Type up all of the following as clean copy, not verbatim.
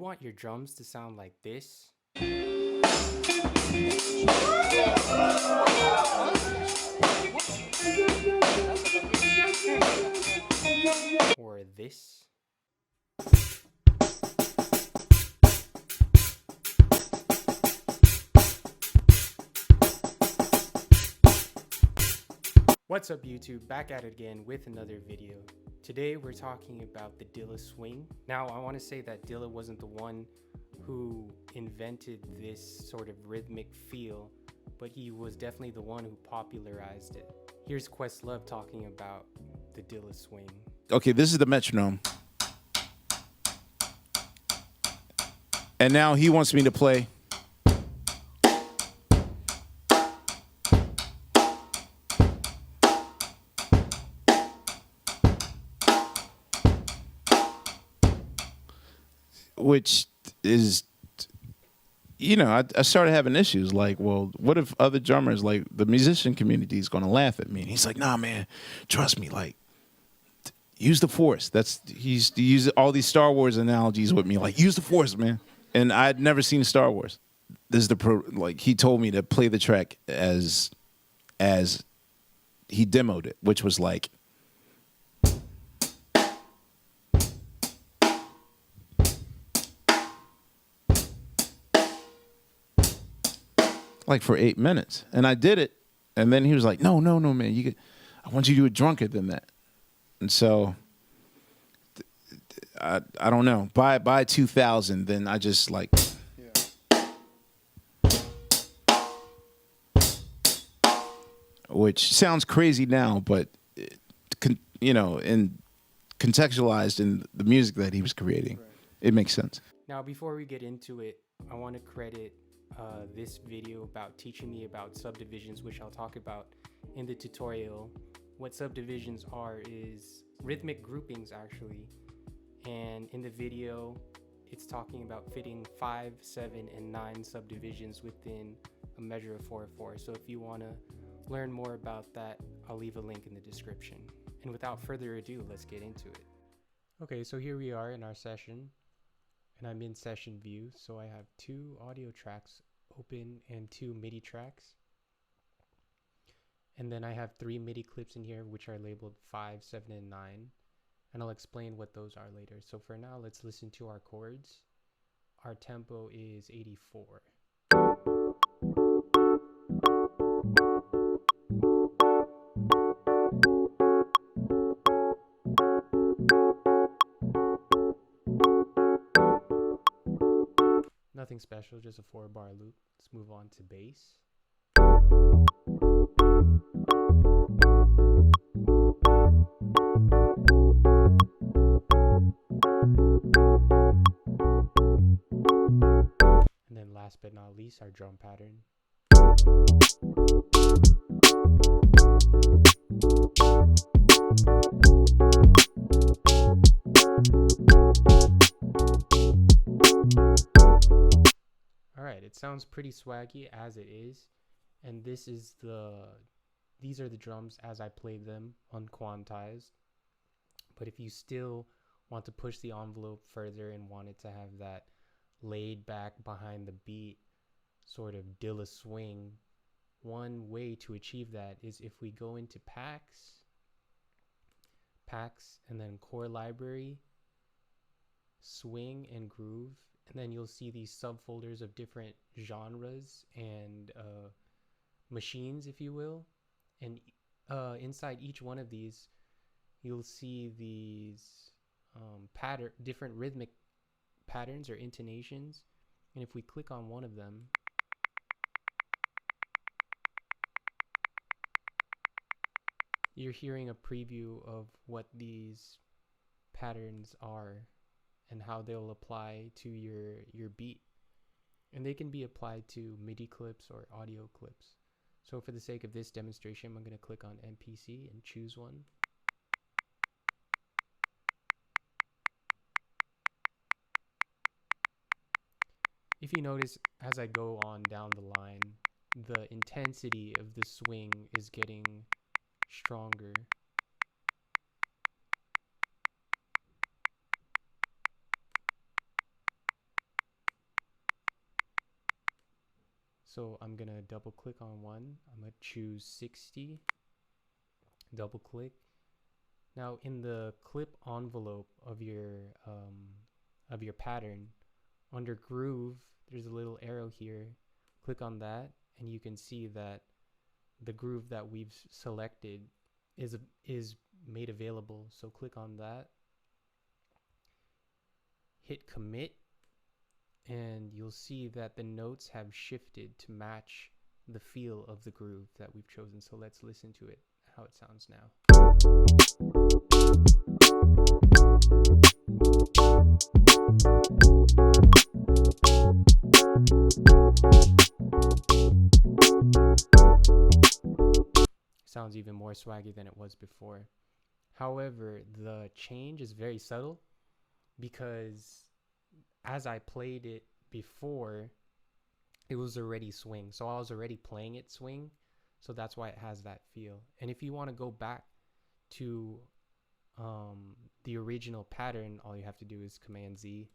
Want your drums to sound like this or this. What's up YouTube, back at it again with another video. Today we're talking about the Dilla swing. Now I want to say that Dilla wasn't the one who invented this sort of rhythmic feel, but he was definitely the one who popularized it. Here's Questlove talking about the Dilla swing. Okay, this is the metronome. And now he wants me to play. Which is, you know, I started having issues. Like, well, what if other drummers, like the musician community, is going to laugh at me? And he's like, nah, man, trust me. Like, use the force. He used to use all these Star Wars analogies with me. Like, use the force, man. And I'd never seen Star Wars. This is he told me to play the track as he demoed it, which was like. Like for 8 minutes, and I did it, and then he was like, "No, man, I want you to do it drunker than that." And so, I don't know. By 2000, then I just like, which sounds crazy now, but and contextualized in the music that he was creating, it makes sense. Now before we get into it, I want to credit this video about teaching me about subdivisions, which I'll talk about in the tutorial. What subdivisions are is rhythmic groupings actually, and in the video it's talking about fitting 5, 7, and 9 subdivisions within a measure of 4/4. So if you want to learn more about that, I'll leave a link in the description. And without further ado, let's get into it. Okay, so here we are in our session, and I'm in session view, so I have 2 audio tracks open and 2 MIDI tracks. And then I have 3 MIDI clips in here which are labeled 5, 7, and 9. And I'll explain what those are later. So for now, let's listen to our chords. Our tempo is 84. Nothing special, just a 4-bar loop. Let's move on to bass. And then last but not least, our drum pattern. Alright, it sounds pretty swaggy as it is, and these are the drums as I played them on quantized. But if you still want to push the envelope further and want it to have that laid back behind the beat sort of Dilla swing, one way to achieve that is if we go into packs, and then core library, swing and groove, and then you'll see these subfolders of different genres and machines, if you will. And inside each one of these, you'll see these different rhythmic patterns or intonations. And if we click on one of them, you're hearing a preview of what these patterns are and how they'll apply to your beat. And they can be applied to MIDI clips or audio clips. So for the sake of this demonstration, I'm going to click on MPC and choose one. If you notice, as I go on down the line, the intensity of the swing is getting stronger. So I'm gonna double click on one. I'm gonna choose 60, double click. Now in the clip envelope of your pattern, under groove, there's a little arrow here. Click on that, and you can see that the groove that we've selected is made available. So click on that, hit commit, and you'll see that the notes have shifted to match the feel of the groove that we've chosen. So let's listen to it, how it sounds now. Sounds even more swaggy than it was before. However, the change is very subtle because as I played it before, it was already swing. So I was already playing it swing. So that's why it has that feel. And if you want to go back to the original pattern, all you have to do is Command Z.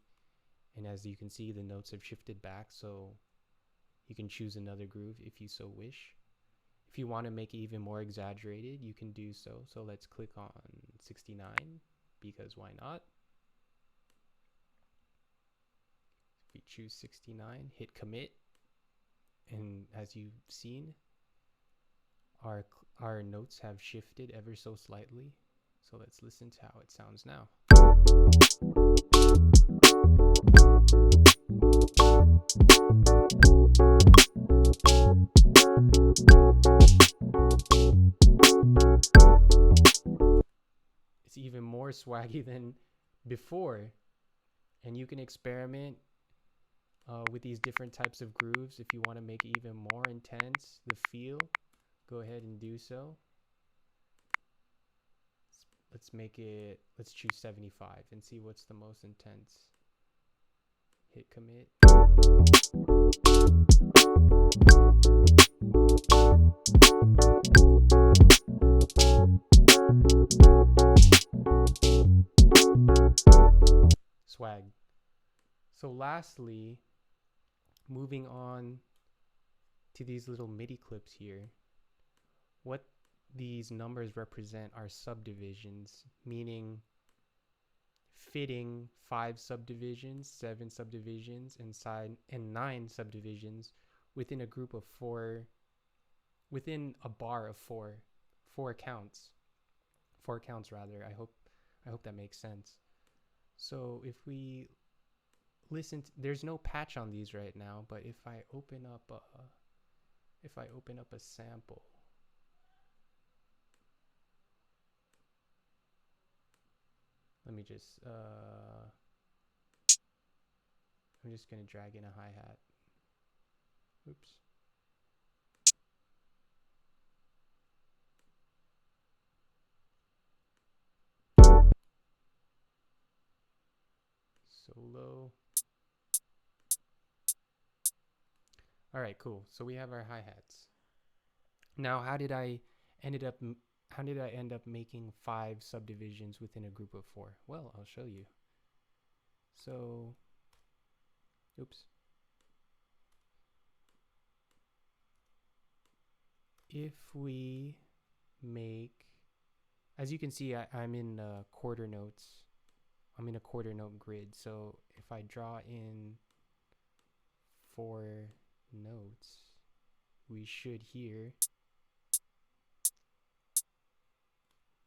And as you can see, the notes have shifted back. So you can choose another groove if you so wish. If you want to make it even more exaggerated, you can do so. So let's click on 69 because why not? If we choose 69, hit commit. And as you've seen, our notes have shifted ever so slightly. So let's listen to how it sounds now. It's even more swaggy than before, and you can experiment with these different types of grooves. If you want to make it even more intense, the feel, go ahead and do so. Let's choose 75 and see what's the most intense. Hit commit. Swag. So lastly, moving on to these little MIDI clips here, what these numbers represent are subdivisions, meaning fitting 5 subdivisions, 7 subdivisions, and 9 subdivisions within a group of 4, within a bar of 4 counts. 4 counts rather. I hope that makes sense. So if we listen, there's no patch on these right now, but if I open up a sample, let me just I'm just gonna drag in a hi-hat. Oops. Solo. All right, cool. So we have our hi-hats. Now, how did I end up making 5 subdivisions within a group of 4? Well, I'll show you. So, oops. If we make, as you can see, I'm in quarter notes. I'm in a quarter note grid. So if I draw in 4 notes, we should hear,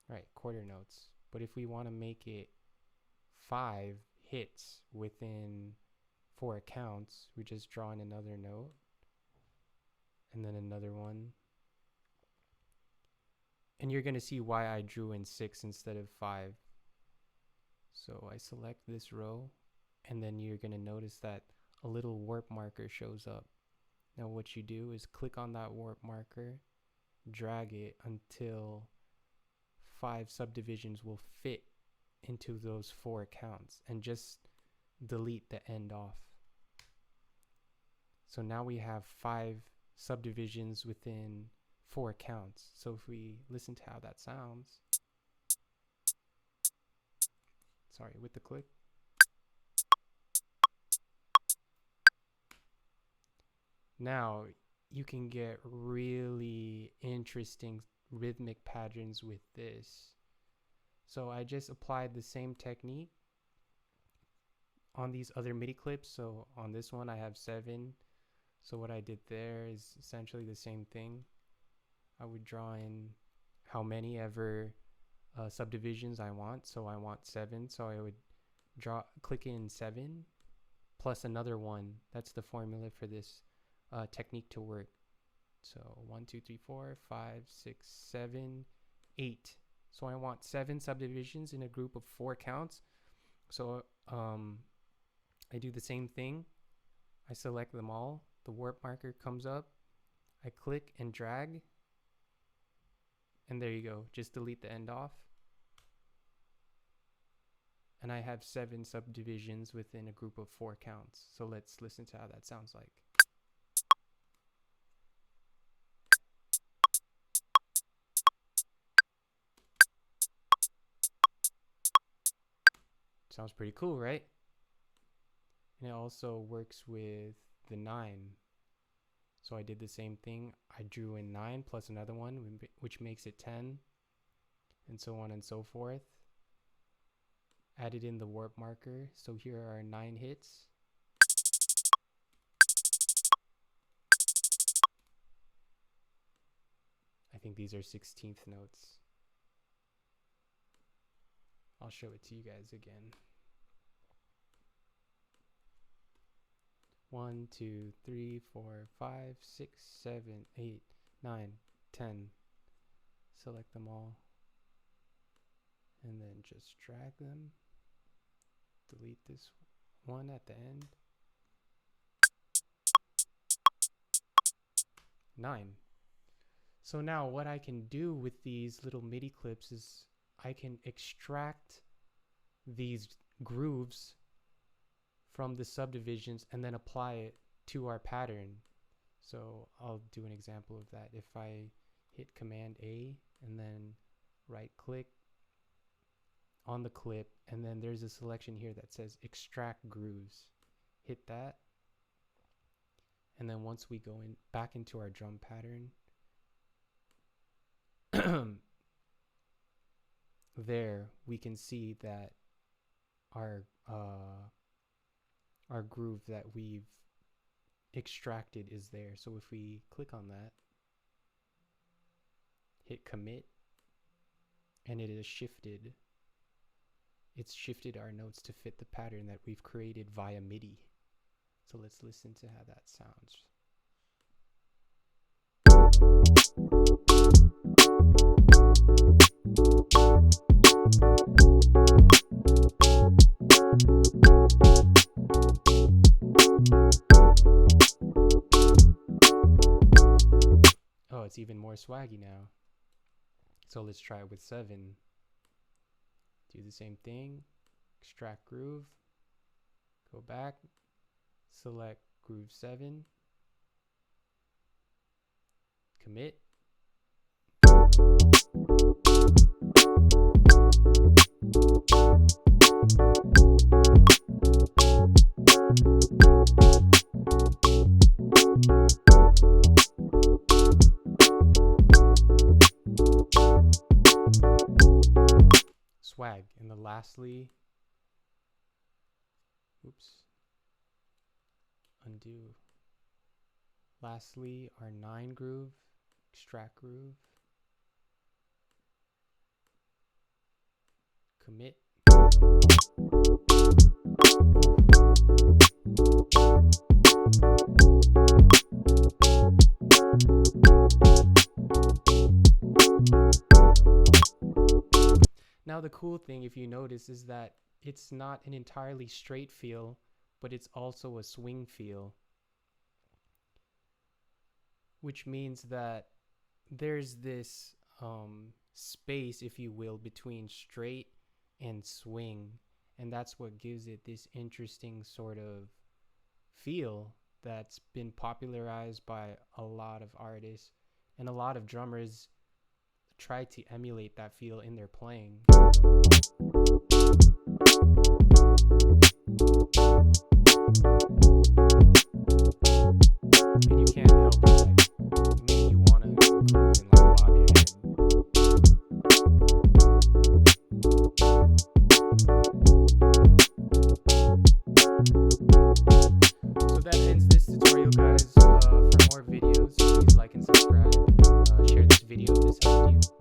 right, quarter notes. But if we want to make it 5 hits within 4 counts, we just draw in another note and then another one. And you're going to see why I drew in 6 instead of 5. So I select this row, and then you're going to notice that a little warp marker shows up. Now what you do is click on that warp marker, drag it until 5 subdivisions will fit into those 4 counts, and just delete the end off. So now we have 5 subdivisions within 4 counts. So if we listen to how that sounds, sorry, with the click. Now you can get really interesting rhythmic patterns with this. So I just applied the same technique on these other MIDI clips. So on this one I have 7. So what I did there is essentially the same thing. I would draw in how many ever subdivisions I want. So I want 7. So I would click in 7 plus another 1. That's the formula for this technique to work. So 1, 2, 3, 4, 5, 6, 7, 8. So I want 7 subdivisions in a group of 4 counts. So I do the same thing. I select them all. The warp marker comes up. I click and drag. And there you go. Just delete the end off. And I have 7 subdivisions within a group of 4 counts. So let's listen to how that sounds like. Sounds pretty cool, right? And it also works with the 9. So I did the same thing. I drew in 9 plus another one, which makes it 10, and so on and so forth. Added in the warp marker. So here are 9 hits. I think these are 16th notes. I'll show it to you guys again. 1, 2, 3, 4, 5, 6, 7, 8, 9, 10. Select them all. And then just drag them. Delete this one at the end. 9. So now what I can do with these little MIDI clips is I can extract these grooves from the subdivisions and then apply it to our pattern. So I'll do an example of that. If I hit Command A and then right click on the clip, and then there's a selection here that says extract grooves. Hit that. And then once we go back into our drum pattern, there we can see that our groove that we've extracted is there. So if we click on that, hit commit, and it is shifted. It's shifted our notes to fit the pattern that we've created via MIDI. So let's listen to how that sounds. Oh, it's even more swaggy now. So let's try it with 7. Do the same thing. Extract groove. Go back. Select groove 7. Commit. Swag. And the lastly, undo. Lastly, our 9 groove, extract groove, commit. Now the cool thing, if you notice, is that it's not an entirely straight feel, but it's also a swing feel, which means that there's this space, if you will, between straight and swing, and that's what gives it this interesting sort of feel that's been popularized by a lot of artists, and a lot of drummers try to emulate that feel in their playing. And you can't help but like video if this helped you.